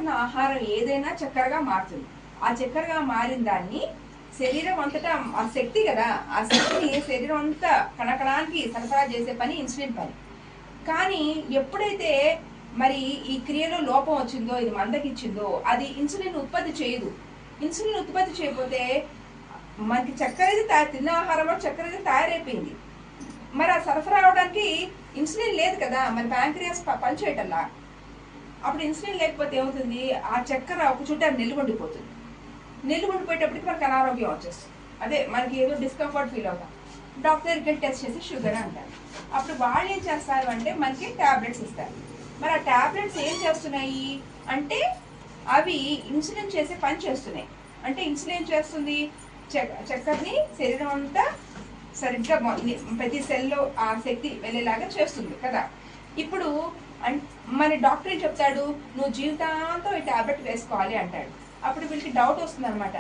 తీసుకున్న ఆహారం ఏదైనా చక్కెరగా మారుతుంది. ఆ చక్కెరగా మారిన దాన్ని శరీరం అంతటా ఆ శక్తి కదా, ఆ శక్తిని శరీరం అంతా కణకణానికి సరఫరా చేసే పని ఇన్సులిన్ పని. కానీ ఎప్పుడైతే మరి ఈ క్రియలో లోపం వచ్చిందో, ఇది మందకిచ్చిందో, అది ఇన్సులిన్ ఉత్పత్తి చేయదు. ఇన్సులిన్ ఉత్పత్తి చేయకపోతే మనకి చక్కెర అయితే తిన్న ఆహారంలో చక్కెర అయితే తయారైపోయింది, మరి ఆ సరఫరా అవడానికి ఇన్సులిన్ లేదు కదా, మరి ప్యాంక్రియాస్ పనిచేయటల్లా. అప్పుడు ఇన్సులిన్ లేకపోతే ఏమవుతుంది, ఆ చక్కెర ఒక చుట్టూ నిలుగుండిపోతుంది. నిలుగుండిపోయేటప్పటికి మనకు అనారోగ్యం వచ్చేస్తుంది. అదే మనకి ఏదో డిస్కంఫర్ట్ ఫీల్ అవుతాం. డాక్టర్ దగ్గరికి టెస్ట్ చేసి షుగర్ అంటారు. అప్పుడు వాళ్ళు ఏం చేస్తారు అంటే మనకి ట్యాబ్లెట్స్ ఇస్తారు. మరి ఆ ట్యాబ్లెట్స్ ఏం చేస్తున్నాయి అంటే అవి ఇన్సులిన్ చేసే పని చేస్తున్నాయి. అంటే ఇన్సులిన్ ఏం చేస్తుంది, చక్కెరని శరీరం అంతా సరిగ్గా ప్రతి సెల్లో ఆ శక్తి వెళ్ళేలాగా చేస్తుంది కదా. ఇప్పుడు మన డాక్టర్ ఏం చెప్తాడు, నువ్వు జీవితాంతం ఈ ట్యాబ్లెట్ వేసుకోవాలి అంటాడు. అప్పుడు వీళ్ళకి డౌట్ వస్తుంది అనమాట.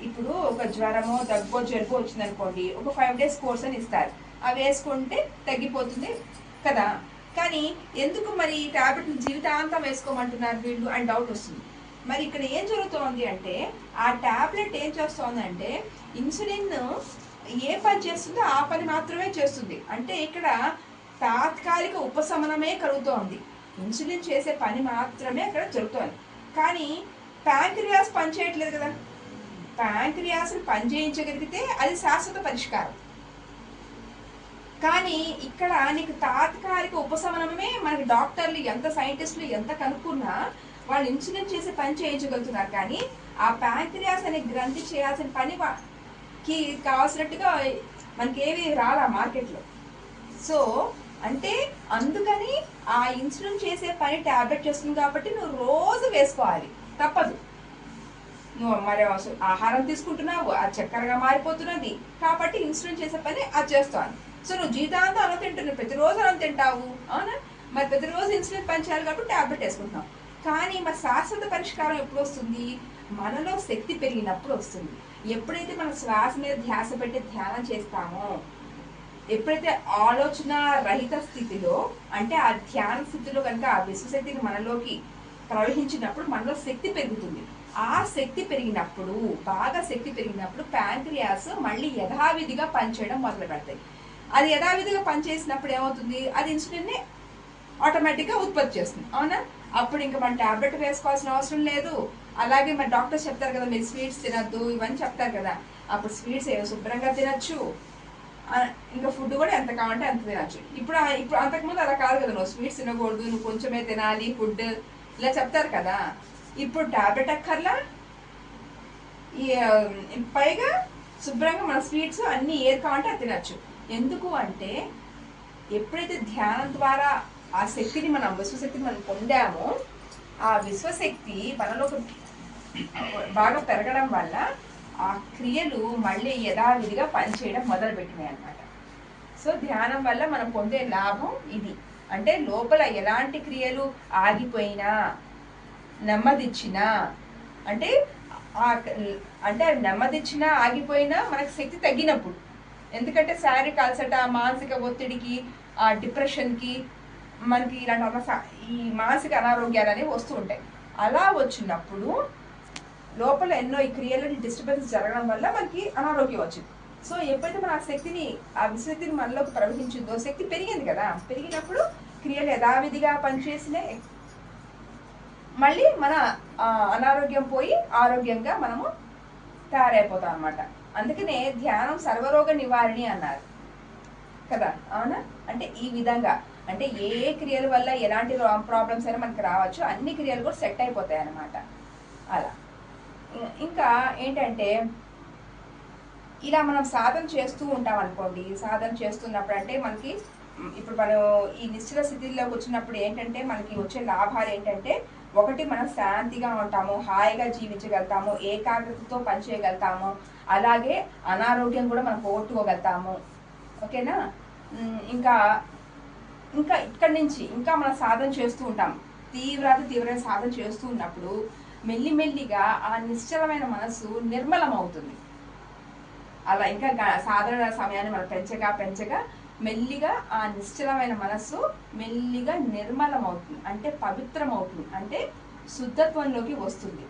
ఇప్పుడు ఒక జ్వరమో దగ్గో జలుబు వచ్చింది అనుకోండి, ఒక 5 days కోర్స్ అని ఇస్తారు. అవి వేసుకుంటే తగ్గిపోతుంది కదా. కానీ ఎందుకు మరి ఈ ట్యాబ్లెట్ జీవితాంతం వేసుకోమంటున్నారు వీళ్ళు అని డౌట్ వస్తుంది. మరి ఇక్కడ ఏం జరుగుతోంది అంటే ఆ ట్యాబ్లెట్ ఏం చేస్తోంది అంటే ఇన్సులిన్ ఏ పని చేస్తుందో ఆ పని మాత్రమే చేస్తుంది. అంటే ఇక్కడ తాత్కాలిక ఉపశమనమే కలుగుతోంది, ఇన్సులిన్ చేసే పని మాత్రమే అక్కడ జరుగుతోంది. కానీ ప్యాంక్రియాస్ పనిచేయట్లేదు కదా. ప్యాంక్రియాస్ పనిచేయించగలిగితే అది శాశ్వత పరిష్కారం. కానీ ఇక్కడ నీకు తాత్కాలిక ఉపశమనమే. మనకి డాక్టర్లు ఎంత సైంటిస్టులు ఎంత కనుక్కున్నా వాళ్ళు ఇన్సులిన్ చేసే పని చేయించగలుగుతున్నారు, కానీ ఆ ప్యాంక్రియాస్ అనే గ్రంథి చేయాల్సిన పనికి కావాల్సినట్టుగా మనకి ఏవి రాలా మార్కెట్లో. సో అంటే అందుకని ఆ ఇన్సులిన్ చేసే పని ట్యాబ్లెట్ చేస్తుంది కాబట్టి నువ్వు రోజు వేసుకోవాలి, తప్పదు. నువ్వు మరి ఆహారం తీసుకుంటున్నావు, ఆ చక్కెరగా మారిపోతున్నది కాబట్టి ఇన్సులిన్ చేసే పని అది చేస్తాను. సో నువ్వు జీవితాంతం అన్నం తింటున్నావు, ప్రతిరోజు అన్నం తింటావు, అవునా? మరి ప్రతిరోజు ఇన్సులిన్ పని చేయాలి కాబట్టి ట్యాబ్లెట్ వేసుకుంటున్నావు. కానీ మరి శాశ్వత పరిష్కారం ఎప్పుడు వస్తుంది, మనలో శక్తి పెరిగినప్పుడు వస్తుంది. ఎప్పుడైతే మన శ్వాస మీద ధ్యాస పెట్టి ధ్యానం చేస్తామో, ఎప్పుడైతే ఆలోచన రహిత స్థితిలో అంటే ఆ ధ్యాన స్థితిలో కనుక ఆ విశ్వశక్తిని మనలోకి ప్రవహించినప్పుడు మనలో శక్తి పెరుగుతుంది. ఆ శక్తి పెరిగినప్పుడు, బాగా శక్తి పెరిగినప్పుడు ప్యాంక్రియాస్ మళ్ళీ యథావిధిగా పనిచేయడం మొదలు పెడతాయి. అది యథావిధిగా పనిచేసినప్పుడు ఏమవుతుంది, అది ఇన్సులిన్ని ఆటోమేటిక్గా ఉత్పత్తి చేస్తుంది, అవునా? అప్పుడు ఇంకా మనం ట్యాబ్లెట్ వేసుకోవాల్సిన అవసరం లేదు. అలాగే మరి డాక్టర్స్ చెప్తారు కదా, మీరు స్వీట్స్ తినద్దు ఇవన్నీ చెప్తారు కదా. అప్పుడు స్వీట్స్ శుభ్రంగా తినచ్చు, ఇంకా ఫుడ్ కూడా ఎంత కావాలంటే అంత తినచ్చు. ఇప్పుడు అంతకుముందు అలా కాదు కదా, నువ్వు స్వీట్స్ తినకూడదు, నువ్వు కొంచెమే తినాలి ఫుడ్, ఇలా చెప్తారు కదా. ఇప్పుడు టాబ్లెట్ అక్కర్లా, పైగా శుభ్రంగా మన స్వీట్స్ అన్నీ ఏది కావాలంటే అది తినచ్చు. ఎందుకు అంటే ఎప్పుడైతే ధ్యానం ద్వారా ఆ శక్తిని మనం విశ్వశక్తిని మనం పొందామో, ఆ విశ్వశక్తి మనలో బాగా పెరగడం వల్ల ఆ క్రియలు మళ్ళీ యథావిధిగా పనిచేయడం మొదలుపెట్టినాయి అన్నమాట. సో ధ్యానం వల్ల మనం పొందే లాభం ఇది. అంటే లోపల ఎలాంటి క్రియలు ఆగిపోయినా, నెమ్మదిచ్చినా, అంటే నెమ్మదిచ్చినా ఆగిపోయినా మనకు శక్తి తగ్గినప్పుడు, ఎందుకంటే శారీరక అలసట, మానసిక ఒత్తిడికి, ఆ డిప్రెషన్కి, మనకి ఇలాంటి ఈ మానసిక అనారోగ్యాలు అనేవి వస్తూ ఉంటాయి. అలా వచ్చినప్పుడు లోపల ఎన్నో ఈ క్రియలని డిస్టర్బెన్స్ జరగడం వల్ల మనకి అనారోగ్యం వచ్చింది. సో ఎప్పుడైతే మన ఆ శక్తిని, ఆ విశ్వశక్తిని మనలోకి ప్రవహించిందో, శక్తి పెరిగింది కదా, పెరిగినప్పుడు క్రియలు యథావిధిగా పనిచేసినాయి, మళ్ళీ మన అనారోగ్యం పోయి ఆరోగ్యంగా మనము తయారైపోతాం అన్నమాట. అందుకనే ధ్యానం సర్వరోగ నివారణి అన్నారు కదా, అవునా? అంటే ఈ విధంగా, అంటే ఏ క్రియల వల్ల ఎలాంటి ప్రాబ్లమ్స్ అయినా మనకి రావచ్చు, అన్ని క్రియలు కూడా సెట్ అయిపోతాయి అన్నమాట. అలా ఇంకా ఏంటంటే ఇలా మనం సాధన చేస్తూ ఉంటాం అనుకోండి. సాధన చేస్తున్నప్పుడు అంటే మనకి ఇప్పుడు మనం ఈ నిశ్చల స్థితిలోకి వచ్చినప్పుడు ఏంటంటే మనకి వచ్చే లాభాలు ఏంటంటే, ఒకటి మనం శాంతిగా ఉంటాము, హాయిగా జీవించగలుగుతాము, ఏకాగ్రతతో పనిచేయగలుగుతాము, అలాగే అనారోగ్యం కూడా మనం పోగొట్టుకోగలుగుతాము, ఓకేనా? ఇంకా ఇంకా ఇక్కడి నుంచి ఇంకా మనం సాధన చేస్తూ ఉంటాం, తీవ్రమైన సాధన చేస్తూ ఉన్నప్పుడు మెల్లిమెల్లిగా ఆ నిశ్చలమైన మనసు నిర్మలం అవుతుంది. అలా ఇంకా సాధారణ సమయాన్ని మనం పెంచగా మెల్లిగా ఆ నిశ్చలమైన మనస్సు మెల్లిగా నిర్మలం అవుతుంది, అంటే పవిత్రం అవుతుంది, అంటే శుద్ధత్వంలోకి వస్తుంది.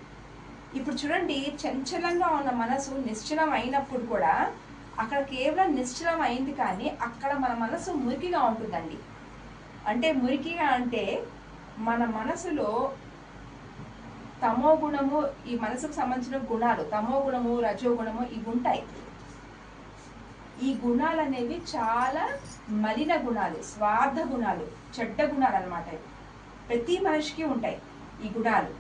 ఇప్పుడు చూడండి, చంచలంగా ఉన్న మనసు నిశ్చలం అయినప్పుడు కూడా అక్కడ కేవలం నిశ్చలం అయింది, కానీ అక్కడ మన మనసు మురికిగా ఉంటుందండి. అంటే మురికిగా అంటే మన మనసులో తమో గుణము, ఈ మనసుకు సంబంధించిన గుణాలు తమో గుణము, రజో గుణము ఇవి ఉంటాయి. ఈ గుణాలు అనేవి చాలా మలిన గుణాలు, స్వార్థ గుణాలు, చెడ్డ గుణాలు అన్నమాట. ప్రతి మనిషికి ఉంటాయి ఈ గుణాలు.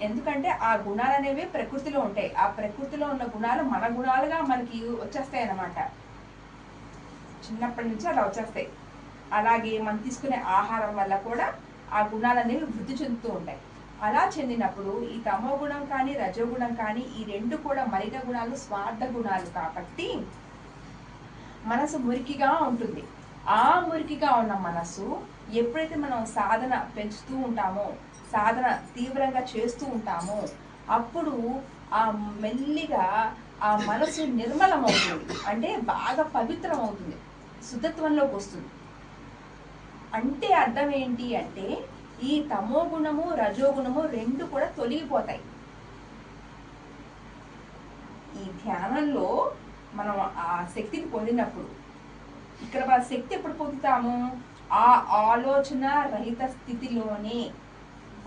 ఎందుకంటే ఆ గుణాలు అనేవి ప్రకృతిలో ఉంటాయి. ఆ ప్రకృతిలో ఉన్న గుణాలు మన గుణాలుగా మనకి వచ్చేస్తాయి అన్నమాట. చిన్నప్పటి నుంచి అలా వచ్చేస్తాయి. అలాగే మనం తీసుకునే ఆహారం వల్ల కూడా ఆ గుణాలు అనేవి వృద్ధి చెందుతూ ఉంటాయి. అలా చెందినప్పుడు ఈ తమో గుణం కానీ రజోగుణం కానీ ఈ రెండు కూడా మలిన గుణాలు, స్వార్థ గుణాలు కాబట్టి మనసు మురికిగా ఉంటుంది. ఆ మురికిగా ఉన్న మనసు ఎప్పుడైతే మనం సాధన పెంచుతూ ఉంటామో, సాధన తీవ్రంగా చేస్తూ ఉంటామో, అప్పుడు ఆ మెల్లిగా ఆ మనసు నిర్మలం అవుతుంది. అంటే బాగా పవిత్రం అవుతుంది, శుద్ధత్వంలోకి వస్తుంది. అంటే అర్థం ఏంటి అంటే ఈ తమో గుణము రజోగుణము రెండు కూడా తొలగిపోతాయి. ఈ ధ్యానంలో మనం ఆ శక్తిని పొందినప్పుడు, ఇక్కడ ఆ శక్తి ఎప్పుడు పొందుతాము? ఆ ఆలోచన రహిత స్థితిలోనే.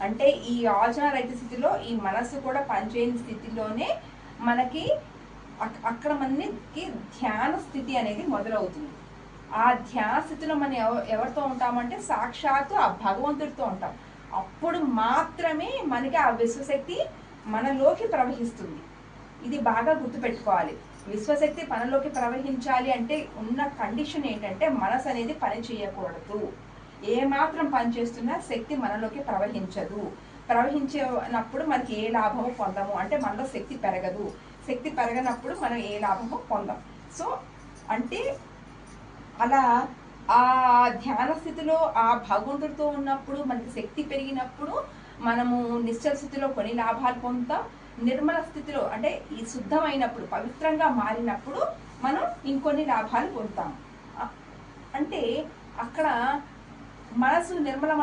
అంటే ఈ ఆలోచన రహిత స్థితిలో ఈ మనస్సు కూడా పనిచేయని స్థితిలోనే మనకి అక్కడ మనకి ధ్యాన స్థితి అనేది మొదలవుతుంది. ఆ ధ్యాన స్థితిలో మనం ఎవరితో ఉంటామంటే సాక్షాత్తు ఆ భగవంతుడితో ఉంటాం. అప్పుడు మాత్రమే మనకి ఆ విశ్వశక్తి మనలోకి ప్రవహిస్తుంది. ఇది బాగా గుర్తుపెట్టుకోవాలి. విశ్వశక్తి మనలోకి ప్రవహించాలి అంటే ఉన్న కండిషన్ ఏంటంటే మనసు అనేది పని చేయకూడదు. ఏమాత్రం పని చేస్తున్నా శక్తి మనలోకి ప్రవహించదు. ప్రవహించినప్పుడు మనకి ఏ లాభము పొందము, అంటే మనలో శక్తి పెరగదు. శక్తి పెరగనప్పుడు మనం ఏ లాభము పొందం. సో అంటే అలా ఆ ధ్యాన స్థితిలో ఆ భగవంతుడితో ఉన్నప్పుడు మనకి శక్తి పెరిగినప్పుడు మనము నిశ్చల స్థితిలో కొన్ని లాభాలు పొందుతాం. నిర్మల స్థితిలో అంటే ఈ శుద్ధమైనప్పుడు, పవిత్రంగా మారినప్పుడు మనం ఇంకొన్ని లాభాలు పొందుతాం. అంటే అక్కడ మనసు నిర్మలం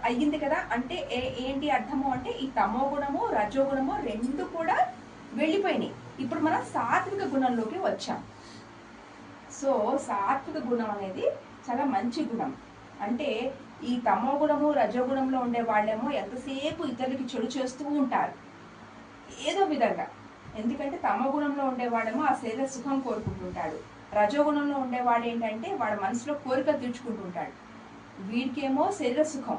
అయ్యింది కదా. అంటే ఏంటి అర్థము అంటే ఈ తమో గుణము రజోగుణము రెండు కూడా వెళ్ళిపోయినాయి. ఇప్పుడు మనం సాత్విక గుణంలోకి వచ్చాం. సో సాత్విక గుణం అనేది చాలా మంచి గుణం. అంటే ఈ తమో గుణము రజోగుణంలో ఉండే వాళ్ళేమో ఎంతసేపు ఇతరులకి చెడు చేస్తూ ఉంటారు ఏదో విధంగా. ఎందుకంటే తమో గుణంలో ఉండేవాడేమో ఆ శరీర సుఖం కోరుకుంటుంటాడు. రజోగుణంలో ఉండేవాడు ఏంటంటే వాడు మనసులో కోరికలు తీర్చుకుంటుంటాడు. వీడికేమో శరీర సుఖం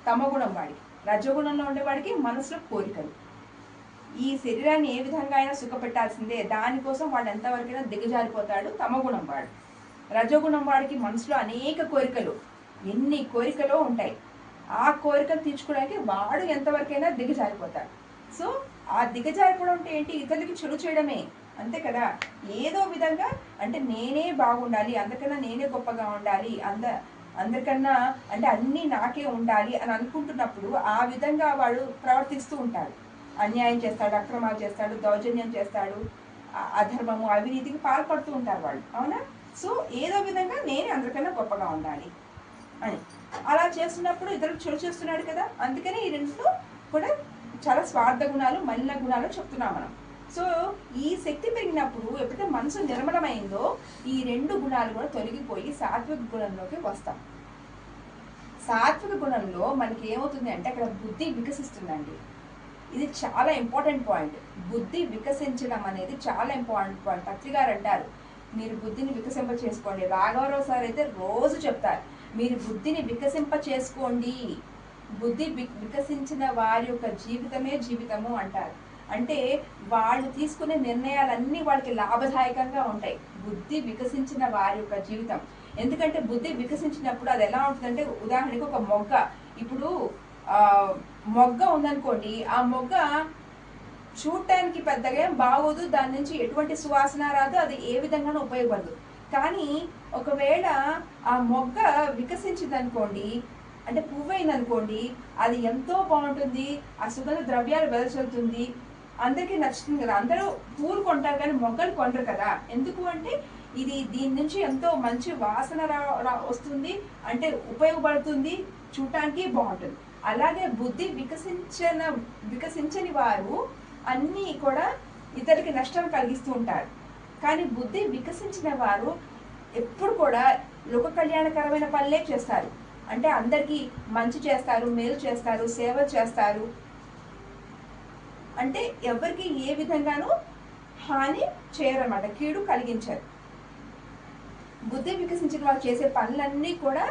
తమో గుణం వాడికి, రజోగుణంలో ఉండేవాడికి మనసులో కోరికలు. ఈ శరీరాన్ని ఏ విధంగా అయినా సుఖపెట్టాల్సిందే, దానికోసం వాడు ఎంతవరకైనా దిగజారిపోతాడు తమగుణం వాడు. రజోగుణం వాడికి మనసులో అనేక కోరికలు, ఎన్ని కోరికలు ఉంటాయి. ఆ కోరికలు తీర్చుకోవడానికి వాడు ఎంతవరకైనా దిగజారిపోతాడు. సో ఆ దిగజారిపోవడం అంటే ఏంటి? ఇతరులకి చెడు చేయడమే, అంతే కదా. ఏదో విధంగా అంటే నేనే బాగుండాలి, అందరికన్నా నేనే గొప్పగా ఉండాలి, అందరికన్నా అంటే అన్నీ నాకే ఉండాలి అని అనుకుంటున్నప్పుడు ఆ విధంగా వాడు ప్రవర్తిస్తూ ఉంటాడు. అన్యాయం చేస్తాడు, అక్రమాలు చేస్తాడు, దౌర్జన్యం చేస్తాడు, అధర్మము అవినీతికి పాల్పడుతూ ఉంటారు వాళ్ళు, అవునా? సో ఏదో విధంగా నేనే అందరికన్నా గొప్పగా ఉండాలి అని అలా చేస్తున్నప్పుడు ఇతరులకు చెడు చేస్తున్నాడు కదా. అందుకని ఈ రెండు కూడా చాలా స్వార్థ గుణాలు, మలిన గుణాలు చెప్తున్నాం మనం. సో ఈ శక్తి పెరిగినప్పుడు ఎప్పుడైతే మనసు నిర్మలమైందో ఈ రెండు గుణాలు కూడా తొలగిపోయి సాత్విక గుణంలోకి వస్తాం. సాత్విక గుణంలో మనకి ఏమవుతుంది అంటే అక్కడ బుద్ధి వికసిస్తుందండి. ఇది చాలా ఇంపార్టెంట్ పాయింట్. బుద్ధి వికసించడం అనేది చాలా ఇంపార్టెంట్ పాయింట్. పత్రికారు అంటారు మీరు బుద్ధిని వికసింప చేసుకోండి. రాఘవరావు సార్ అయితే రోజు చెప్తారు మీరు బుద్ధిని వికసింప చేసుకోండి. బుద్ధి వికసించిన వారి యొక్క జీవితమే జీవితము అంటారు. అంటే వాళ్ళు తీసుకునే నిర్ణయాలన్నీ వాళ్ళకి లాభదాయకంగా ఉంటాయి, బుద్ధి వికసించిన వారి యొక్క జీవితం. ఎందుకంటే బుద్ధి వికసించినప్పుడు అది ఎలా ఉంటుందంటే, ఉదాహరణకు ఒక మొగ్గ, ఇప్పుడు మొగ్గ ఉందనుకోండి, ఆ మొగ్గ చూడటానికి పెద్దగా ఏం బాగోదు, దాని నుంచి ఎటువంటి సువాసన రాదు, అది ఏ విధంగానూ ఉపయోగపడదు. కానీ ఒకవేళ ఆ మొగ్గ వికసించింది అనుకోండి, అంటే పువ్వు అయిందనుకోండి, అది ఎంతో బాగుంటుంది, ఆ సుగంధ ద్రవ్యాలు వెదజల్లుతుంది, అందరికీ నచ్చుతుంది కదా. అందరూ పూలు కొంటారు కానీ మొగ్గలు కొనరు కదా. ఎందుకు అంటే ఇది దీని నుంచి ఎంతో మంచి వాసన వస్తుంది, అంటే ఉపయోగపడుతుంది, చూడటానికి బాగుంటుంది. అలాగే బుద్ధి వికసించని వారు అన్నీ కూడా ఇతరులకి నష్టం కలిగిస్తూ ఉంటారు. కానీ బుద్ధి వికసించిన వారు ఎప్పుడు కూడా లోక కళ్యాణకరమైన పనులే చేస్తారు. అంటే అందరికీ మంచి చేస్తారు, మేలు చేస్తారు, సేవ చేస్తారు. అంటే ఎవరికి ఏ విధంగానూ హాని చేయరన్నమాట, కీడు కలిగించారు. బుద్ధి వికసించిన వాళ్ళు చేసే పనులన్నీ కూడా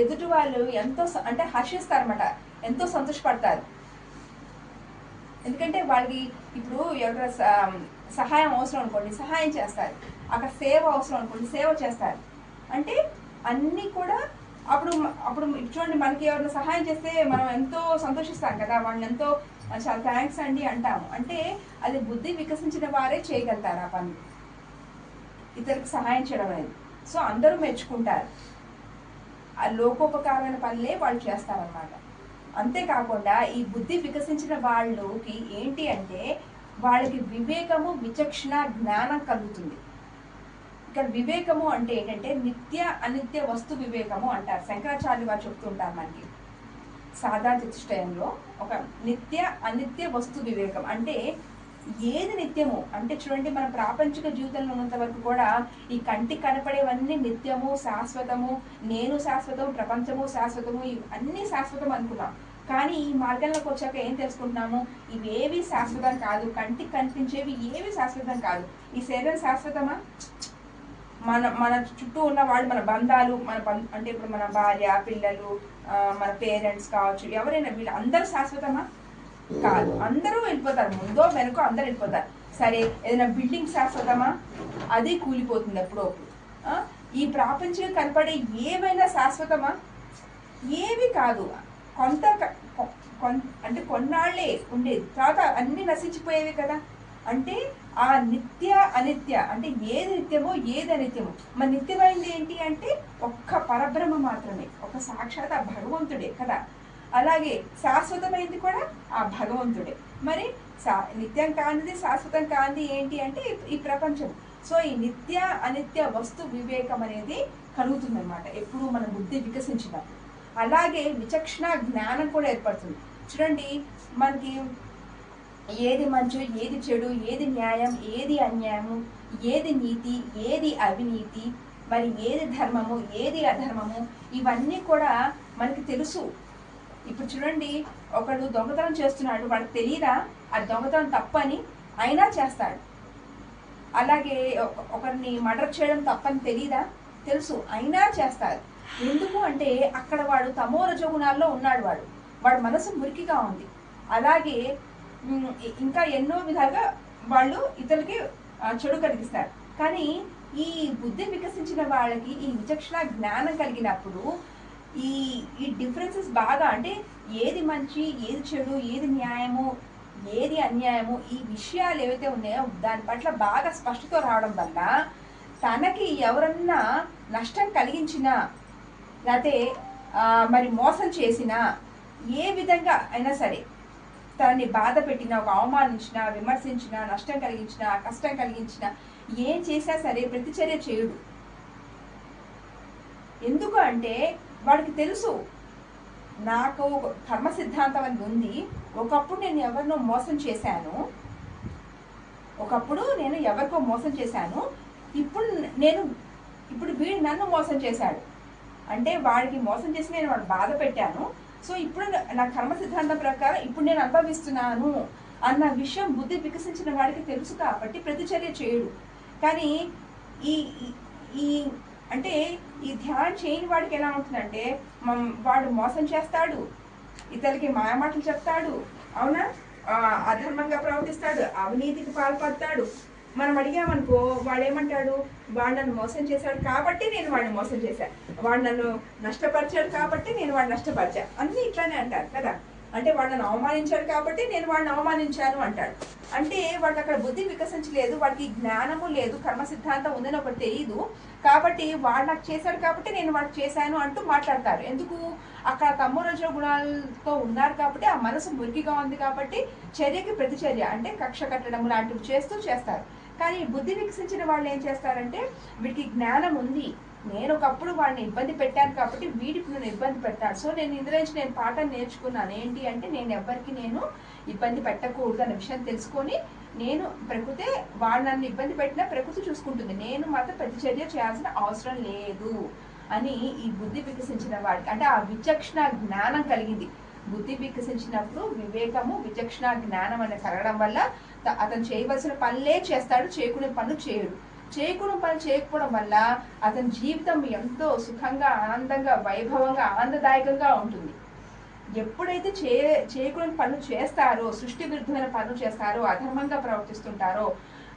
ఎదుటి వాళ్ళు ఎంతో అంటే హర్షిస్తారన్నమాట, ఎంతో సంతోషపడతారు. ఎందుకంటే వాళ్ళకి ఇప్పుడు ఎవరైనా సహాయం అవసరం అనుకోండి, సహాయం చేస్తారు. అక్కడ సేవ అవసరం అనుకోండి, సేవ చేస్తారు. అంటే అన్నీ కూడా అప్పుడు చూడండి, మనకి ఎవరైనా సహాయం చేస్తే మనం ఎంతో సంతోషిస్తాం కదా, వాళ్ళని ఎంతో చాలా థ్యాంక్స్ అండి అంటాము. అంటే అది బుద్ధి వికసించిన వారే చేయగలుగుతారు ఆ పని, ఇతరులకు సహాయం చేయడం అనేది. సో అందరూ మెచ్చుకుంటారు, ఆ లోకోపకారమైన పనులే వాళ్ళు చేస్తారన్నమాట. అంతేకాకుండా ఈ బుద్ధి వికసించిన వాళ్ళకి ఏంటి అంటే వాళ్ళకి వివేకము, విచక్షణ, జ్ఞానం కలుగుతుంది. ఇక్కడ వివేకము అంటే ఏంటంటే నిత్య అనిత్య వస్తు వివేకము అంటారు. శంకరాచార్యులు వారు చెప్తుంటారు మనకి సాధన చతుష్టయంలో, ఒక నిత్య అనిత్య వస్తు వివేకం అంటే ఏది నిత్యము అంటే చూడండి, మన ప్రాపంచిక జీవితంలో ఉన్నంత వరకు కూడా ఈ కంటికి కనపడేవన్నీ నిత్యము, శాశ్వతము, నేను శాశ్వతం, ప్రపంచము శాశ్వతము, అన్నీ శాశ్వతం అనుకున్నాం. కానీ ఈ మార్గంలోకి వచ్చాక ఏం తెలుసుకుంటున్నాము, ఇవేవి శాశ్వతం కాదు, కంటికి కనిపించేవి ఏవి శాశ్వతం కాదు. ఈ శరీరం శాశ్వతమా? మన చుట్టూ ఉన్న వాళ్ళు, మన బంధాలు, అంటే ఇప్పుడు మన భార్య, పిల్లలు, మన పేరెంట్స్ కావచ్చు, ఎవరైనా వీళ్ళు అందరూ శాశ్వతమా? కాదు, అందరూ వెళ్ళిపోతారు, ముందో వెనుకో అందరూ వెళ్ళిపోతారు. సరే, ఏదైనా బిల్డింగ్ శాశ్వతమా? అది కూలిపోతుంది ఎప్పుడో. ఈ ప్రాపంచిక కనపడే ఏవైనా శాశ్వతమా? ఏవి కాదు. అంటే కొన్నాళ్లే ఉండేది, తర్వాత అన్ని నశించిపోయేవి కదా. అంటే ఆ నిత్య అనిత్య అంటే ఏది నిత్యమో ఏది అనిత్యమో. మన నిత్యమైంది ఏంటి అంటే ఒక్క పరబ్రహ్మ మాత్రమే, ఒక సాక్షాత్ ఆ భగవంతుడే కదా. అలాగే శాశ్వతమైంది కూడా ఆ భగవంతుడే. మరి నిత్యం కానిది, శాశ్వతం కానిది ఏంటి అంటే ఈ ప్రపంచం. సో ఈ నిత్య అనిత్య వస్తు వివేకం అనేది కలుగుతుందన్నమాట ఎప్పుడు మన బుద్ధి వికసించినప్పుడు. అలాగే విచక్షణ జ్ఞానం కూడా ఏర్పడుతుంది. చూడండి, మనకి ఏది మంచి, ఏది చెడు, ఏది న్యాయం, ఏది అన్యాయము, ఏది నీతి, ఏది అవినీతి, మరి ఏది ధర్మము, ఏది అధర్మము, ఇవన్నీ కూడా మనకి తెలుసు. ఇప్పుడు చూడండి, ఒకడు దొంగతనం చేస్తున్నాడు, వాడికి తెలియదా ఆ దొంగతనం తప్పని, అయినా చేస్తాడు. అలాగే ఒకరిని మర్డర్ చేయడం తప్పని తెలియదా, తెలుసు, అయినా చేస్తారు. ఎందుకు అంటే అక్కడ వాడు తమో రజోగుణాల్లో ఉన్నాడు, వాడు మనసు మురికిగా ఉంది. అలాగే ఇంకా ఎన్నో విధాలుగా వాళ్ళు ఇతరులకి చెడు కలిగిస్తారు. కానీ ఈ బుద్ధి వికసించిన వాళ్ళకి ఈ విచక్షణ జ్ఞానం కలిగినప్పుడు ఈ డిఫరెన్సెస్ బాగా, అంటే ఏది మంచి, ఏది చెడు, ఏది న్యాయము, ఏది అన్యాయము, ఈ విషయాలు ఏవైతే ఉన్నాయో దాని పట్ల బాగా స్పష్టత రావడం వల్ల తనకి ఎవరన్నా నష్టం కలిగించినా, లేకపోతే మరి మోసం చేసినా, ఏ విధంగా అయినా సరే తనని బాధ పెట్టినా, ఒక అవమానించినా, విమర్శించినా, నష్టం కలిగించినా, కష్టం కలిగించినా, ఏం చేసినా సరే ప్రతిచర్య చేయుడు. ఎందుకు అంటే వాడికి తెలుసు, నాకు కర్మ సిద్ధాంతం అని ఉంది. ఒకప్పుడు నేను ఎవరినో మోసం చేశాను, ఎవరికో మోసం చేశాను, ఇప్పుడు వీడు నన్ను మోసం చేశాడు, అంటే వాడికి మోసం చేసి నేను వాడు బాధ పెట్టాను. సో ఇప్పుడు నా కర్మ సిద్ధాంతం ప్రకారం ఇప్పుడు నేను అనుభవిస్తున్నాను అన్న విషయం బుద్ధి వికసించిన వాడికి తెలుసు కాబట్టి ప్రతిచర్య చేయడు. కానీ ఈ అంటే ఈ ధ్యానం చేయని వాడికి ఎలా ఉంటుందంటే వాడు మోసం చేస్తాడు, ఇతరులకి మాయమాటలు చెప్తాడు, అవునా, అధర్మంగా ప్రవర్తిస్తాడు, అవినీతికి పాల్పడతాడు. మనం అడిగామనుకో వాడు ఏమంటాడు, వాడు నన్ను మోసం చేశాడు కాబట్టి నేను వాడిని మోసం చేశాను, వాడు నన్ను నష్టపరిచాడు కాబట్టి నేను వాడిని నష్టపరిచా, అన్నీ ఇట్లానే అంటారు కదా. అంటే వాడు నన్ను అవమానించాడు కాబట్టి నేను వాడిని అవమానించాను అంటాడు. అంటే వాడికి అక్కడ బుద్ధి వికసించలేదు, వాడికి జ్ఞానము లేదు, కర్మ సిద్ధాంతం ఉందని ఒకటి తెలియదు కాబట్టి వాడు నాకు చేశాడు కాబట్టి నేను వాడికి చేశాను అంటూ మాట్లాడతారు. ఎందుకు, అక్కడ తమోరజో గుణాలతో ఉన్నారు కాబట్టి, ఆ మనసు మురికిగా ఉంది కాబట్టి చర్యకి ప్రతిచర్య అంటే కక్ష కట్టడం లాంటివి చేస్తారు. కానీ బుద్ధి వికసించిన వాళ్ళు ఏం చేస్తారంటే వీడికి జ్ఞానం ఉంది, నేను ఒకప్పుడు వాడిని ఇబ్బంది పెట్టాను కాబట్టి వీడికి నేను ఇబ్బంది పెట్టాను, సో నేను ఇందులో నుంచి నేను పాఠం నేర్చుకున్నాను ఏంటి అంటే నేను ఎవరికి నేను ఇబ్బంది పెట్టకూడదు అనే విషయం తెలుసుకొని నేను ప్రకృతి వాడు నన్ను ఇబ్బంది పెట్టినా ప్రకృతి చూసుకుంటుంది, నేను మాత్రం ప్రతిచర్య చేయాల్సిన అవసరం లేదు అని ఈ బుద్ధి వికసించిన వాడికి అంటే ఆ విచక్షణ జ్ఞానం కలిగింది. బుద్ధి వికసించినప్పుడు వివేకము విచక్షణ జ్ఞానం అనే కలగడం వల్ల అతను చేయవలసిన పనులే చేస్తాడు, చేయకునే పనులు చేయడు. చేయకునే పనులు చేయకపోవడం వల్ల అతని జీవితం ఎంతో సుఖంగా ఆనందంగా వైభవంగా ఆనందదాయకంగా ఉంటుంది. ఎప్పుడైతే చేయకునే పనులు చేస్తారో, సృష్టి విరుద్ధమైన పనులు చేస్తారో, అధర్మంగా ప్రవర్తిస్తుంటారో,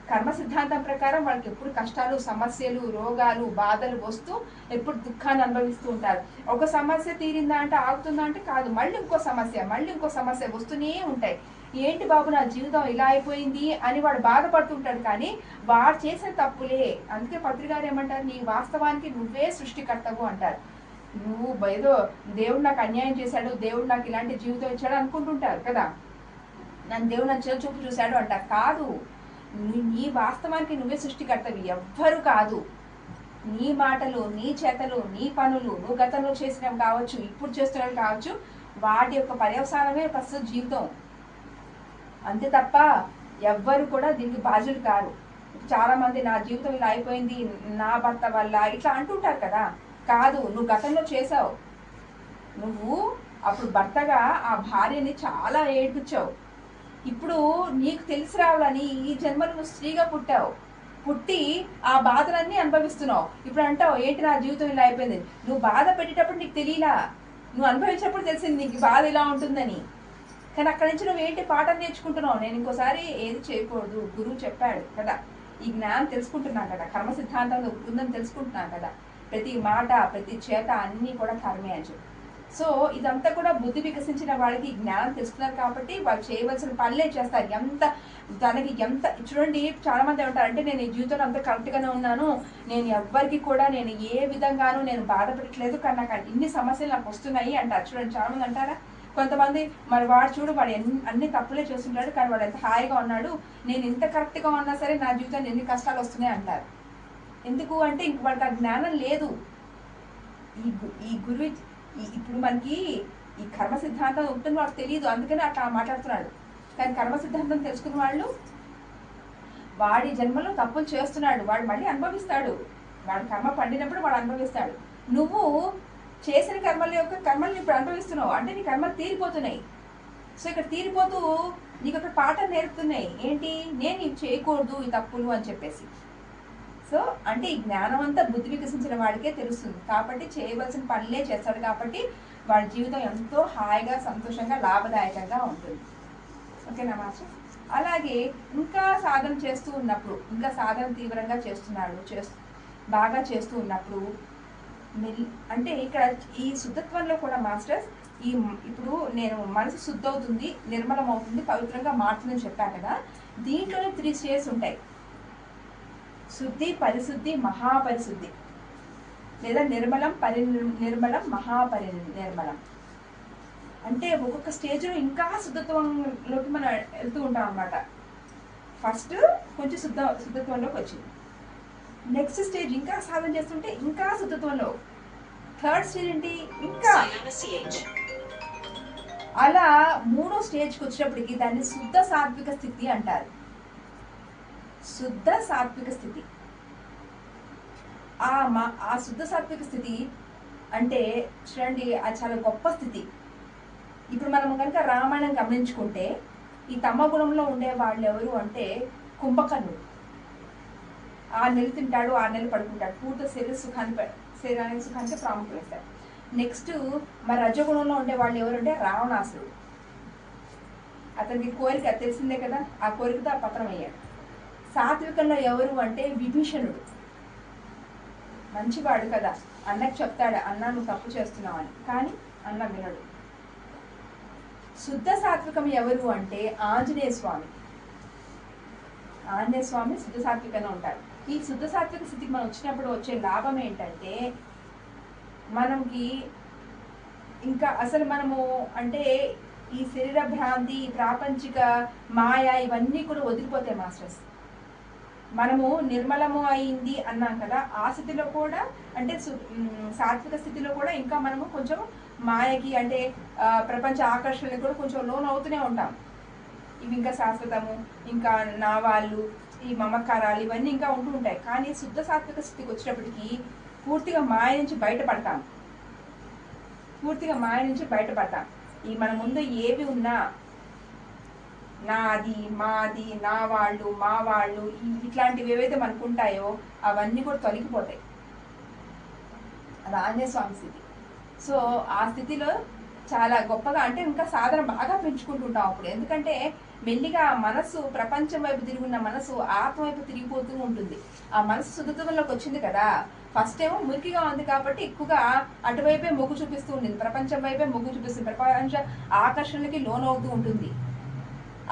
కర్మ సిద్ధాంతం ప్రకారం వాళ్ళకి ఎప్పుడు కష్టాలు సమస్యలు రోగాలు బాధలు వస్తూ ఎప్పుడు దుఃఖాన్ని అనుభవిస్తూ ఉంటారు. ఒక సమస్య తీరిందా అంటే ఆగుతుందా అంటే కాదు, మళ్ళీ ఇంకో సమస్య వస్తూనే ఉంటాయి. ఏంటి బాబు నా జీవితం ఇలా అయిపోయింది అని వాడు బాధపడుతుంటాడు, కానీ వాడు చేసిన తప్పులే. అందుకే పత్రికారు ఏమంటారు, నీ వాస్తవానికి నువ్వే సృష్టికర్తవు అంటారు. నువ్వు ఏదో దేవుడు నాకు అన్యాయం చేశాడు, దేవుడు నాకు ఇలాంటి జీవితం ఇచ్చాడు అనుకుంటుంటారు కదా, నన్ను దేవుడు నన్ను చిన్న చూపు చూశాడు అంటారు. కాదు, నీ వాస్తవానికి నువ్వే సృష్టికర్తవి, ఎవ్వరు కాదు. నీ మాటలు నీ చేతలు నీ పనులు నువ్వు గతంలో చేసినవి కావచ్చు, ఇప్పుడు చేస్తున్నవి కావచ్చు, వాటి యొక్క పర్యవసానమే ప్రస్తుత జీవితం, అంతే తప్ప ఎవ్వరు కూడా దీనికి బాధ్యులు కారు. చాలా మంది నా జీవితం ఇలా అయిపోయింది నా భర్త వల్ల ఇట్లా అంటుంటారు కదా, కాదు, నువ్వు గతంలో చేసావు. నువ్వు అప్పుడు భర్తగా ఆ భార్యని చాలా ఏడ్పించావు, ఇప్పుడు నీకు తెలిసి రావాలని ఈ జన్మలో నువ్వు స్త్రీగా పుట్టి ఆ బాధలన్నీ అనుభవిస్తున్నావు. ఇప్పుడు అంటావు ఏంటి నా జీవితం ఇలా అయిపోయింది. నువ్వు బాధ పెట్టేటప్పుడు నీకు తెలియలా, నువ్వు అనుభవించినప్పుడు తెలిసింది నీకు బాధ ఇలా ఉంటుందని. కానీ అక్కడి నుంచి నువ్వు ఏంటి పాఠం నేర్చుకుంటున్నావు, నేను ఇంకోసారి ఏది చేయకూడదు, గురువు చెప్పాడు కదా, ఈ జ్ఞానం తెలుసుకుంటున్నాను కదా, కర్మ సిద్ధాంతంలో ఉందని తెలుసుకుంటున్నాను కదా, ప్రతి మాట ప్రతి చేత అన్నీ కూడా కర్మే అని చెప్పి. సో ఇదంతా కూడా బుద్ధి వికసించిన వాళ్ళకి జ్ఞానం తెలుసుకున్నారు కాబట్టి వాళ్ళు చేయవలసిన పనులే చేస్తారు. ఎంత చూడండి, చాలా మంది ఏమంటారు అంటే నేను ఈ జీవితంలో అంత కరెక్ట్గానే ఉన్నాను, నేను ఎవ్వరికి కూడా నేను ఏ విధంగానూ నేను బాధపడట్లేదు, కానీ నాకు ఇన్ని సమస్యలు నాకు వస్తున్నాయి అంటారు. చూడండి, చాలా మంది అంటారా. కొంతమంది మరి వాడు చూడు వాడు అన్ని తప్పులే చేస్తుంటాడు, కానీ వాడు ఎంత హాయిగా ఉన్నాడు, నేను ఇంత కరెక్ట్గా ఉన్నా సరే నా జీవితాన్ని ఎన్ని కష్టాలు వస్తున్నాయి అంటారు. ఎందుకు అంటే ఇంక వాళ్ళకి ఆ జ్ఞానం లేదు. ఈ గురువు ఇప్పుడు మనకి ఈ కర్మ సిద్ధాంతం ఉంటుంది వాళ్ళకి తెలియదు, అందుకని అట్లా మాట్లాడుతున్నాడు. కానీ కర్మ సిద్ధాంతం తెలుసుకున్న వాళ్ళు వాడి జన్మలో తప్పులు చేస్తున్నాడు, వాడు మళ్ళీ అనుభవిస్తాడు, వాడు కర్మ పండినప్పుడు వాడు అనుభవిస్తాడు. నువ్వు చేసిన కర్మల్ని ఇప్పుడు అనుభవిస్తున్నావు అంటే నీ కర్మలు తీరిపోతున్నాయి. సో ఇక్కడ తీరిపోతూ నీకు ఒక పాఠం నేర్పుతున్నాయి, ఏంటి, నేను ఇవి చేయకూడదు ఈ తప్పులు అని చెప్పేసి. సో అంటే ఈ జ్ఞానం అంతా బుద్ధి వికసించిన వాడికే తెలుస్తుంది కాబట్టి చేయవలసిన పనులే చేస్తాడు, కాబట్టి వాడి జీవితం ఎంతో హాయిగా సంతోషంగా లాభదాయకంగా ఉంటుంది. ఓకేనా మాస్టర్. అలాగే ఇంకా సాధన చేస్తూ ఉన్నప్పుడు, ఇంకా సాధన తీవ్రంగా బాగా చేస్తూ ఉన్నప్పుడు అంటే ఇక్కడ ఈ శుద్ధత్వంలో కూడా మాస్టర్స్ ఇప్పుడు నేను మనసు శుద్ధ అవుతుంది, నిర్మలం అవుతుంది, పవిత్రంగా మారుతుందని చెప్పా కదా, దీంట్లోనే 3 స్టేజెస్ ఉంటాయి. శుద్ధి, పరిశుద్ధి, మహాపరిశుద్ధి, లేదా నిర్మలం, నిర్మలం, మహాపరినిర్మలం. అంటే ఒక్కొక్క స్టేజ్లో ఇంకా శుద్ధత్వంలోకి మనం వెళ్తూ ఉంటాం అన్నమాట. ఫస్ట్ కొంచెం శుద్ధత్వంలోకి వచ్చింది, నెక్స్ట్ స్టేజ్ ఇంకా సాధన చేస్తుంటే ఇంకా శుద్ధత్వంలో, థర్డ్ స్టేజ్ ఏంటి ఇంకా, అలా 3వ స్టేజ్కి వచ్చినప్పటికి దాన్ని శుద్ధ సాత్విక స్థితి అంటారు. శుద్ధ సాత్విక స్థితి, ఆ శుద్ధ సాత్విక స్థితి అంటే చూడండి అది చాలా గొప్ప స్థితి. ఇప్పుడు మనం కనుక రామాయణం గమనించుకుంటే ఈ తమ గుణంలో ఉండే వాళ్ళు ఎవరు అంటే కుంభకర్ణుడు. 6 నెలలు తింటాడు, 6 నెలలు పడుకుంటాడు, పూర్తి శరీరానికి సుఖానికి ప్రాముఖ్యం ఇస్తాడు. నెక్స్ట్ మరి రజగుణంలో ఉండే వాళ్ళు ఎవరు అంటే రావణాసురుడు. అతనికి కోరిక తెలిసిందే కదా, ఆ కోరికతో ఆ పత్రం అయ్యాడు. సాత్వికంలో ఎవరు అంటే విభీషణుడు, మంచివాడు కదా, అన్నకు చెప్తాడు అన్న నువ్వు తప్పు చేస్తున్నావు అని, కానీ అన్న వినడు. శుద్ధ సాత్వికం ఎవరు అంటే ఆంజనేయ స్వామి. ఆంజనేయ స్వామి శుద్ధ సాత్వికంగా ఉంటారు. ఈ శుద్ధ సాత్విక స్థితికి మనం వచ్చినప్పుడు వచ్చే లాభం ఏంటంటే మనకి ఇంకా అసలు మనము అంటే ఈ శరీర భ్రాంతి, ప్రాపంచిక మాయ ఇవన్నీ కూడా వదిలిపోతాయి మాస్టర్స్. మనము నిర్మలము అయింది అన్నాం కదా, ఆ స్థితిలో కూడా అంటే సాత్విక స్థితిలో కూడా ఇంకా మనము కొంచెం మాయకి అంటే ప్రపంచ ఆకర్షణకి కూడా కొంచెం లోన్ అవుతూనే ఉంటాం. ఇవి ఇంకా శాశ్వతము, ఇంకా నా వాళ్ళు, ఈ మమకారాలు ఇవన్నీ ఇంకా ఉంటూ ఉంటాయి. కానీ శుద్ధ సాత్విక స్థితికి వచ్చేటప్పటికి పూర్తిగా మాయ నుంచి బయటపడతాం. పూర్తిగా మాయ నుంచి బయటపడతాం. ఈ మన ముందు ఏవి ఉన్నా నాది, మాది, నా వాళ్ళు, మా వాళ్ళు, ఇట్లాంటివి ఏవైతే మనకు ఉంటాయో అవన్నీ కూడా తొలగిపోతాయి. అది ఆంజనేయ స్వామి స్థితి. సో ఆ స్థితిలో చాలా గొప్పగా అంటే ఇంకా సాధన బాగా పెంచుకుంటుంటాం అప్పుడు. ఎందుకంటే మెల్లిగా మనసు ప్రపంచం వైపు తిరుగున్న మనసు ఆత్మ వైపు తిరిగిపోతూ ఉంటుంది. ఆ మనసు శుద్ధత్వంలోకి వచ్చింది కదా, ఫస్ట్ ఏమో మురికిగా ఉంది కాబట్టి ఎక్కువగా అటువైపే మొగ్గు చూపిస్తూ ఉంటుంది, ప్రపంచం వైపే మొగ్గు చూపిస్తుంది, ప్రపంచ ఆకర్షణలకి లోనవుతూ ఉంటుంది.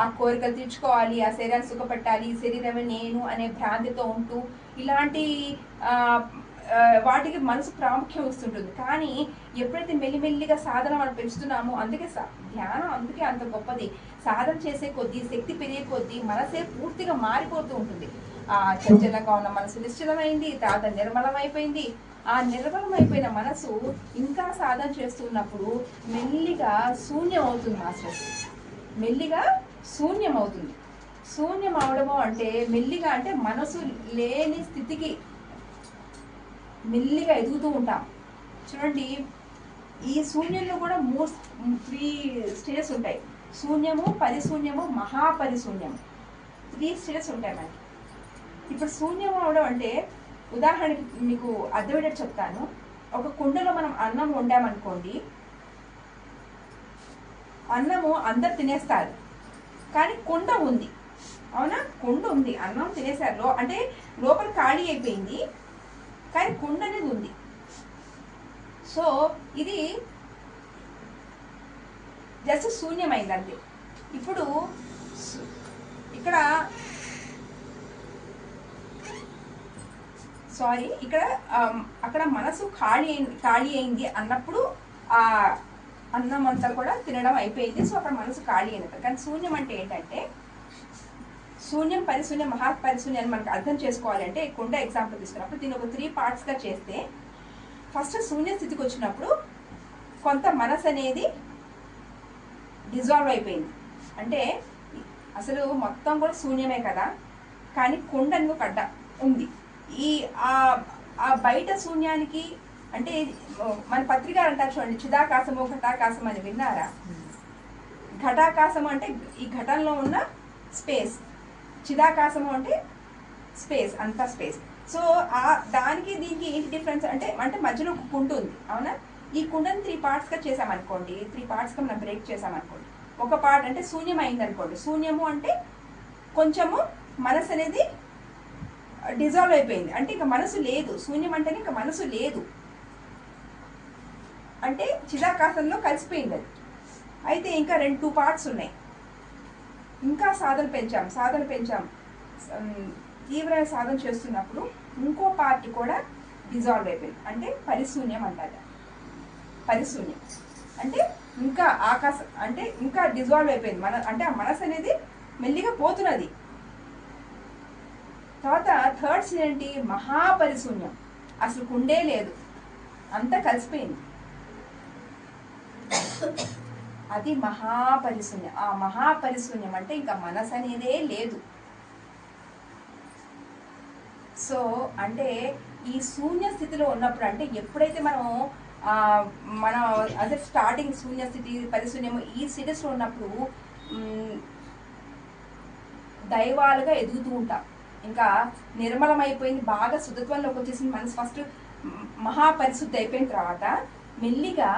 ఆ కోరికలు తీర్చుకోవాలి, ఆ శరీరాన్ని సుఖపెట్టాలి, ఈ శరీరమే నేను అనే భ్రాంతితో ఉంటూ ఇలాంటి వాటికి మనసు ప్రాముఖ్యం ఇస్తుంటుంది. కానీ ఎప్పుడైతే మెల్లిమెల్లిగా సాధన మనం పెంచుతున్నామో, అందుకే ధ్యానం అందుకే అంత గొప్పది. సాధన చేసే కొద్దీ, శక్తి పెరిగే కొద్దీ మనసే పూర్తిగా మారిపోతూ ఉంటుంది. ఆ చంచలంగా ఉన్న మనసు నిశ్చలమైంది, తర్వాత నిర్మలమైపోయింది. ఆ నిర్మలమైపోయిన మనసు ఇంకా సాధన చేస్తున్నప్పుడు మెల్లిగా శూన్యం అవుతుంది మాస్టర్. మెల్లిగా శూన్యం అవుతుంది. శూన్యం అవడము అంటే మెల్లిగా అంటే మనసు లేని స్థితికి మెల్లిగా ఎదుగుతూ ఉంటాం. చూడండి, ఈ శూన్యంలో కూడా 3 స్టేజెస్ ఉంటాయి. శూన్యము, పరిశూన్యము, మహాపరిశూన్యము, 3 స్టేజెస్ ఉంటాయి మనకి. ఇప్పుడు శూన్యం అవడం అంటే ఉదాహరణకి మీకు అర్థమయ్యేటట్టు చెప్తాను. ఒక కుండలో మనం అన్నం వండామనుకోండి, అన్నము అందరు తినేస్తారు కానీ కుండ ఉంది, అవునా? కుండ ఉంది, అన్నం తినేసారు, అంటే లోపల ఖాళీ అయిపోయింది కానీ కుండ అనేది ఉంది. సో ఇది జస్ట్ శూన్యమైంది అంతే. ఇప్పుడు ఇక్కడ అక్కడ మనసు ఖాళీ అయింది అన్నప్పుడు ఆ అన్నం అంతా కూడా తినడం అయిపోయింది. సో అక్కడ మనసు ఖాళీ అయినట్టు. కానీ శూన్యం అంటే ఏంటంటే, శూన్యం, పరిశూన్యం, మహాపరిశూన్యం మనకు అర్థం చేసుకోవాలి అంటే కుండ ఎగ్జాంపుల్ తీసుకున్నప్పుడు దీన్ని ఒక 3 పార్ట్స్గా చేస్తే, ఫస్ట్ శూన్య స్థితికి వచ్చినప్పుడు కొంత మనసు అనేది డిజాల్వ్ అయిపోయింది. అంటే అసలు మొత్తం కూడా శూన్యమే కదా, కానీ కుండ ఎందుకు అడ్డ ఉంది. ఈ ఆ బయట శూన్యానికి అంటే మన పత్రిక అంటారు చూడండి, చిదాకాశము ఘటాకాశం అని విన్నారా? ఘటాకాశము అంటే ఈ ఘటంలో ఉన్న స్పేస్, చిదాకాశము అంటే స్పేస్, అంతా స్పేస్. సో దానికి దీనికి ఏంటి డిఫరెన్స్ అంటే మధ్యలో ఒక కుండ ఉంది, అవునా? ఈ కుండని 3 పార్ట్స్గా చేసామనుకోండి, 3 పార్ట్స్గా మనం బ్రేక్ చేసామనుకోండి. ఒక పార్ట్ అంటే శూన్యం అయింది అనుకోండి. శూన్యము అంటే కొంచెము మనసు అనేది డిజాల్వ్ అయిపోయింది, అంటే ఇంకా మనసు లేదు. శూన్యం అంటేనే ఇంకా మనసు లేదు, అంటే చిదాకాశంలో కలిసిపోయింది అది. అయితే ఇంకా 2 పార్ట్స్ ఉన్నాయి. ఇంకా సాధన పెంచాం తీవ్రమైన సాధన చేస్తున్నప్పుడు ఇంకో పార్ట్ కూడా డిజాల్వ్ అయిపోయింది, అంటే పరిశూన్యం అంటారు. పరిశూన్యం అంటే ఇంకా ఆకాశం అంటే ఇంకా డిజాల్వ్ అయిపోయింది అంటే ఆ మనసు అనేది మెల్లిగా పోతున్నది. తర్వాత థర్డ్స్ ఏంటి? మహాపరిశూన్యం, అసలు కుండే లేదు, అంతా కలిసిపోయింది, అది మహాపరిశూన్యం. ఆ మహాపరిశూన్యం అంటే ఇంకా మనసు అనేదే లేదు. సో అంటే ఈ శూన్య స్థితిలో ఉన్నప్పుడు, అంటే ఎప్పుడైతే మనం అదే స్టార్టింగ్ శూన్య స్థితి, పరిశూన్యము, ఈ స్టేజెస్లో ఉన్నప్పుడు దైవాలుగా ఎదుగుతూ ఉంటాం. ఇంకా నిర్మలమైపోయింది, బాగా శుద్ధత్వంలోకి వచ్చేసింది మనసు. ఫస్ట్ మహాపరిశుద్ధి అయిపోయిన తర్వాత మెల్లిగా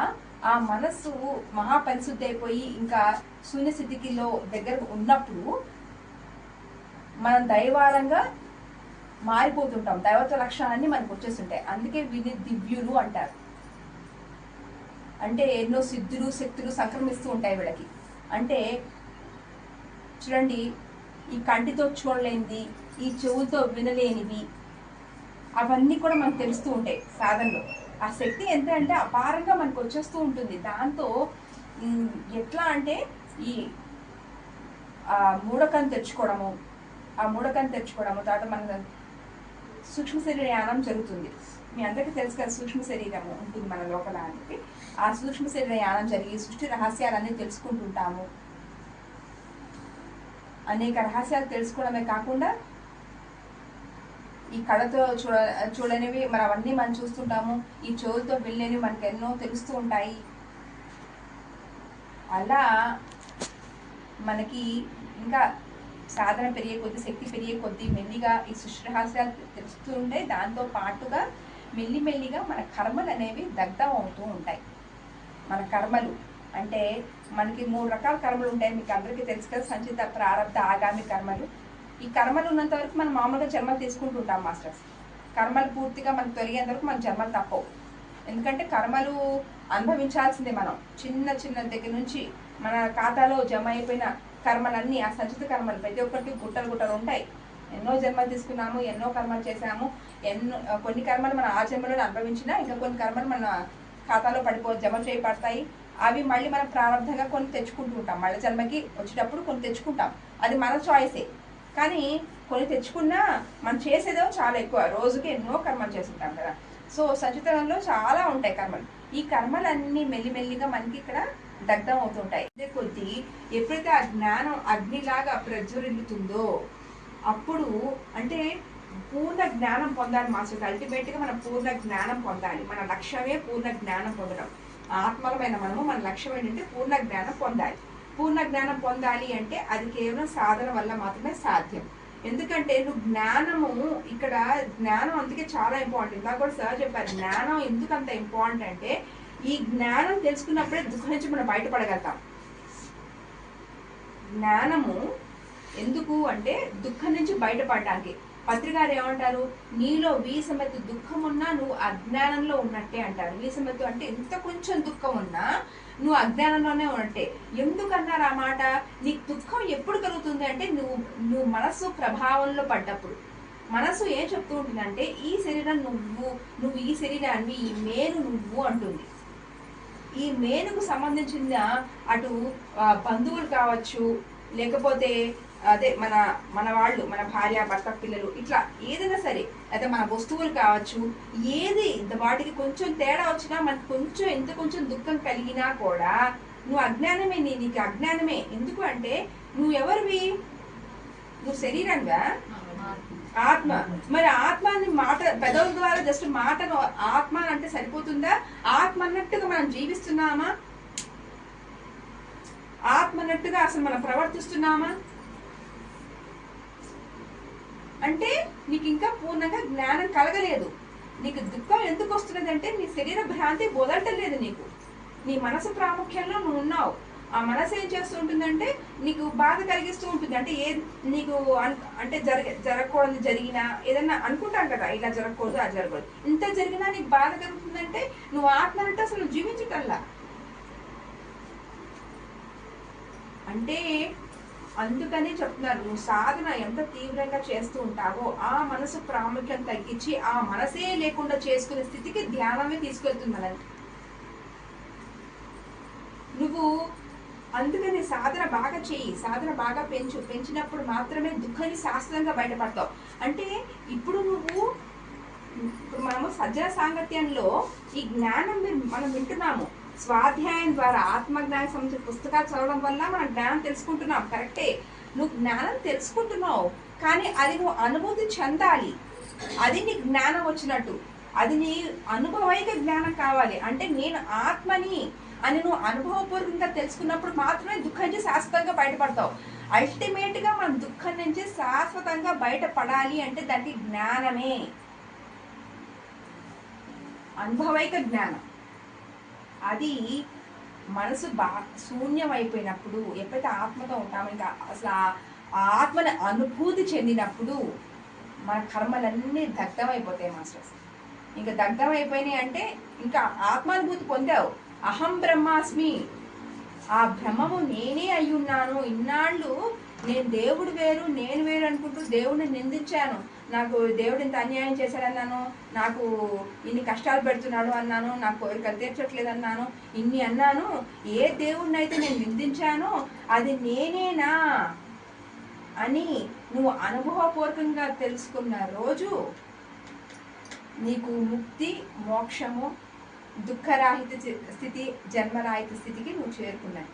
ఆ మనస్సు మహాపరిశుద్ధి అయిపోయి ఇంకా శూన్యస్థితికిలో దగ్గర ఉన్నప్పుడు మనం దైవాలంగా మారిపోతుంటాం. దైవత్వ లక్షణాలన్నీ మనకు వచ్చేస్తుంటాయి. అందుకే వీళ్ళని దివ్యులు అంటారు. అంటే ఎన్నో సిద్ధులు, శక్తులు సంక్రమిస్తూ ఉంటాయి వీళ్ళకి. అంటే చూడండి, ఈ కంటితో చూడలేనిది, ఈ చెవులతో వినలేనివి, అవన్నీ కూడా మనకు తెలుస్తూ ఉంటాయి సాధనలో. ఆ శక్తి ఎంత అంటే అపారంగా మనకు వచ్చేస్తూ ఉంటుంది. దాంతో ఎట్లా అంటే ఈ మూఢకం తెచ్చుకోవడము, ఆ మూడకాన్ని తెచ్చుకోవడము, తర్వాత మన సూక్ష్మ శరీరయానం జరుగుతుంది. మీ అందరికీ తెలుసు కదా సూక్ష్మ శరీరము ఉంటుంది మన లోపల అంటే. ఆ సూక్ష్మ శరీర యానం జరిగి సృష్టి రహస్యాలన్నీ తెలుసుకుంటుంటాము. అనేక రహస్యాలు తెలుసుకోవడమే కాకుండా ఈ కళతో చూడనివి మరి అవన్నీ మనం చూస్తుంటాము. ఈ చెవులతో వెళ్ళేవి మనకు ఎన్నో తెలుస్తూ ఉంటాయి. అలా మనకి ఇంకా సాధన పెరిగే కొద్దీ, శక్తి పెరిగే కొద్దీ మెల్లిగా ఈ సృష్టి రహస్యాలు తెలుస్తూ ఉంటే దాంతో పాటుగా మెల్లిమెల్లిగా మన కర్మలు అనేవి దగ్ధం అవుతూ ఉంటాయి. మన కర్మలు అంటే మనకి 3 రకాల కర్మలు ఉంటాయి. మీకు అందరికీ తెలుసు కదా, సంచిత, ప్రారబ్ధ, ఆగామి కర్మలు. ఈ కర్మలు ఉన్నంత వరకు మనం మామూలుగా జన్మలు తీసుకుంటూ ఉంటాం మాస్టర్స్. కర్మలు పూర్తిగా మనకు తొలగేంత వరకు మన జన్మలు తప్పవు. ఎందుకంటే కర్మలు అనుభవించాల్సిందే. మనం చిన్న చిన్న దగ్గర నుంచి మన ఖాతాలో జమ అయిపోయిన కర్మలన్నీ, ఆ సంచిత కర్మలు ప్రతి ఒక్కరికి గుట్టలు గుట్టలు ఉంటాయి. ఎన్నో జన్మలు తీసుకున్నాము, ఎన్నో కర్మలు చేశాము. కొన్ని కర్మలు మన ఆ జన్మలో అనుభవించినా ఇంకా కొన్ని కర్మలు మన ఖాతాలో జమ చేయబడతాయి. అవి మళ్ళీ మనం ప్రారంభంగా కొన్ని తెచ్చుకుంటూ ఉంటాం. మళ్ళీ జన్మకి వచ్చేటప్పుడు కొన్ని తెచ్చుకుంటాం. అది మన చాయిసే. కానీ కొన్ని తెచ్చుకున్నా మనం చేసేదో చాలా ఎక్కువ. రోజుకి ఎన్నో కర్మలు చేస్తుంటాం కదా. సో సంచితంలో చాలా ఉంటాయి కర్మలు. ఈ కర్మలన్నీ మెల్లిమెల్లిగా మనకి ఇక్కడ దగ్ధం అవుతుంటాయి. అదే కొద్దీ ఎప్పుడైతే ఆ జ్ఞానం అగ్నిలాగా ప్రజ్వరిల్లుతుందో అప్పుడు అంటే పూర్ణ జ్ఞానం పొందాలి మాస్టర్. అల్టిమేట్గా మనం పూర్ణ జ్ఞానం పొందాలి. మన లక్ష్యమే పూర్ణ జ్ఞానం పొందడం. ఆత్మలమైన మనము మన లక్ష్యం ఏంటంటే పూర్ణ జ్ఞానం పొందాలి. పూర్ణ జ్ఞానం పొందాలి అంటే అది కేవలం సాధన వల్ల మాత్రమే సాధ్యం. ఎందుకంటే నువ్వు జ్ఞానము, ఇక్కడ జ్ఞానం అందుకే చాలా ఇంపార్టెంట్. ఇందాక కూడా సార్ చెప్పారు జ్ఞానం ఎందుకు అంత ఇంపార్టెంట్ అంటే ఈ జ్ఞానం తెలుసుకున్నప్పుడే దుఃఖం నుంచి మనం బయటపడగలుగుతాం. జ్ఞానము ఎందుకు అంటే దుఃఖం నుంచి బయటపడడానికి. పత్రికారు ఏమంటారు, నీలో వీసమెత్తు దుఃఖం ఉన్నా నువ్వు అజ్ఞానంలో ఉన్నట్టే అంటారు. వీసమెత్తు అంటే ఎంత కొంచెం దుఃఖం ఉన్నా నువ్వు అజ్ఞానంలోనే ఉన్నట్టే. ఎందుకన్నారు ఆ మాట? నీకు దుఃఖం ఎప్పుడు కలుగుతుంది అంటే నువ్వు మనసు ప్రభావంలో పడ్డప్పుడు. మనసు ఏం చెప్తూ ఉంటుందంటే ఈ శరీరం నువ్వు ఈ శరీరాన్ని, ఈ మేను నువ్వు అంటుంది. ఈ మేనుకు సంబంధించిన అటు బంధువులు కావచ్చు, లేకపోతే అదే మన వాళ్ళు, మన భార్య, భర్త, పిల్లలు, ఇట్లా ఏదైనా సరే, అయితే మన వస్తువులు కావచ్చు, ఏది వాటికి కొంచెం తేడా వచ్చినా మనకు కొంచెం దుఃఖం కలిగినా కూడా నువ్వు అజ్ఞానమే. నీకు అజ్ఞానమే. ఎందుకు అంటే నువ్వు ఎవరివి? నువ్వు శరీరంగా ఆత్మ. మరి ఆత్మని మాట పెదవుల ద్వారా జస్ట్ మాటను ఆత్మ అంటే సరిపోతుందా? ఆత్మ అన్నట్టుగా మనం జీవిస్తున్నామా? ఆత్మ అన్నట్టుగా అసలు మనం ప్రవర్తిస్తున్నామా అంటే నీకు ఇంకా పూర్ణంగా జ్ఞానం కలగలేదు. నీకు దుఃఖం ఎందుకు వస్తున్నది అంటే నీ శరీర భ్రాంతి వదలటలేదు. నీ మనసు ప్రాముఖ్యంలో నువ్వు ఉన్నావు. ఆ మనసు ఏం చేస్తూ ఉంటుందంటే నీకు బాధ కలిగిస్తూ ఉంటుంది. అంటే నీకు అంటే జరగకూడదు జరిగినా ఏదన్నా అనుకుంటాం కదా, ఇలా జరగకూడదు, అది జరగకూడదు, ఇంత జరిగినా నీకు బాధ కలుగుతుందంటే నువ్వు ఆత్మ అంటే అసలు జీవించటల్లా. అంటే అందుకని చెప్తున్నారు, నువ్వు సాధన ఎంత తీవ్రంగా చేస్తూ ఉంటావో ఆ మనసు ప్రాముఖ్యం తగ్గించి ఆ మనసే లేకుండా చేసుకునే స్థితికి ధ్యానమే తీసుకెళ్తుంది మనల్ని. నువ్వు అందుకని సాధన బాగా చెయ్యి, సాధన బాగా పెంచినప్పుడు మాత్రమే దుఃఖాన్ని శాస్త్రంగా బయటపడతావు. అంటే ఇప్పుడు మనము సజ్జన సాంగత్యంలో ఈ జ్ఞానం మనం వింటున్నాము. స్వాధ్యాయం ద్వారా ఆత్మజ్ఞానం సంబంధించిన పుస్తకాలు చదవడం వల్ల మనం జ్ఞానం తెలుసుకుంటున్నాం. కరెక్టే, నువ్వు జ్ఞానం తెలుసుకుంటున్నావు, కానీ అది నువ్వు అనుభూతి చెందాలి. అది నీ జ్ఞానం వచ్చినట్టు. అది నీ అనుభవైక జ్ఞానం కావాలి. అంటే నేను ఆత్మని అని నువ్వు అనుభవపూర్వకంగా తెలుసుకున్నప్పుడు మాత్రమే దుఃఖం నుంచి శాశ్వతంగా బయటపడతావు. అల్టిమేట్గా మనం దుఃఖం నుంచి శాశ్వతంగా బయటపడాలి అంటే దానికి జ్ఞానమే, అనుభవైక జ్ఞానం. అది మనసు శూన్యం అయిపోయినప్పుడు, ఎప్పుడైతే ఆత్మతో ఉంటామో ఇంకా అసలు ఆ ఆత్మని అనుభూతి చెందినప్పుడు మన కర్మలన్నీ దగ్ధమైపోతాయి మాస్టర్స్. ఇంకా దగ్ధమైపోయినాయి అంటే ఇంకా ఆత్మానుభూతి పొందావు. అహం బ్రహ్మాస్మి, ఆ బ్రహ్మము నేనే అయ్యున్నాను. ఇన్నాళ్ళు నేను దేవుడు వేరు, నేను వేరు అనుకుంటూ దేవుడిని నిందించాను. నాకు దేవుడు ఇంత అన్యాయం చేశాడన్నాను, నాకు ఇన్ని కష్టాలు పెడుతున్నాడు అన్నాను, నాకు కోరికలు తీర్చట్లేదు అన్నాను, ఇన్ని అన్నాను. ఏ దేవుడిని అయితే నేను నిందించానో అది నేనేనా అని నువ్వు అనుభవపూర్వకంగా తెలుసుకున్న రోజు నీకు ముక్తి, మోక్షము, దుఃఖరాహిత స్థితి, జన్మరాహిత స్థితికి నువ్వు చేరుకున్నావు.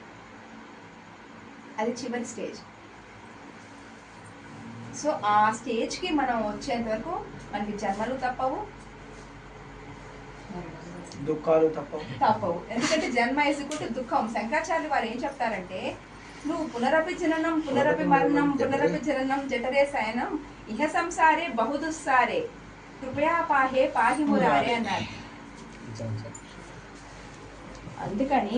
అది చివరి స్టేజ్. సో ఆ స్టేజ్కి మనం వచ్చేంత వరకు మనకి జన్మలు తప్పవు, దుఃఖాలు తప్పవు. ఎందుకంటే జన్మ వేసుకుంటే దుఃఖం. శంకరాచార్యులు వారు ఏం చెప్తారంటే, నువ్వు పునరపి జననం, పునరపి మరణం, పునరపి జననం జఠరే శయనం, ఇహ సంసారే బహుదుస్సారే, కృపయా పాహే పాహి మురారే అన్నారు. అందుకని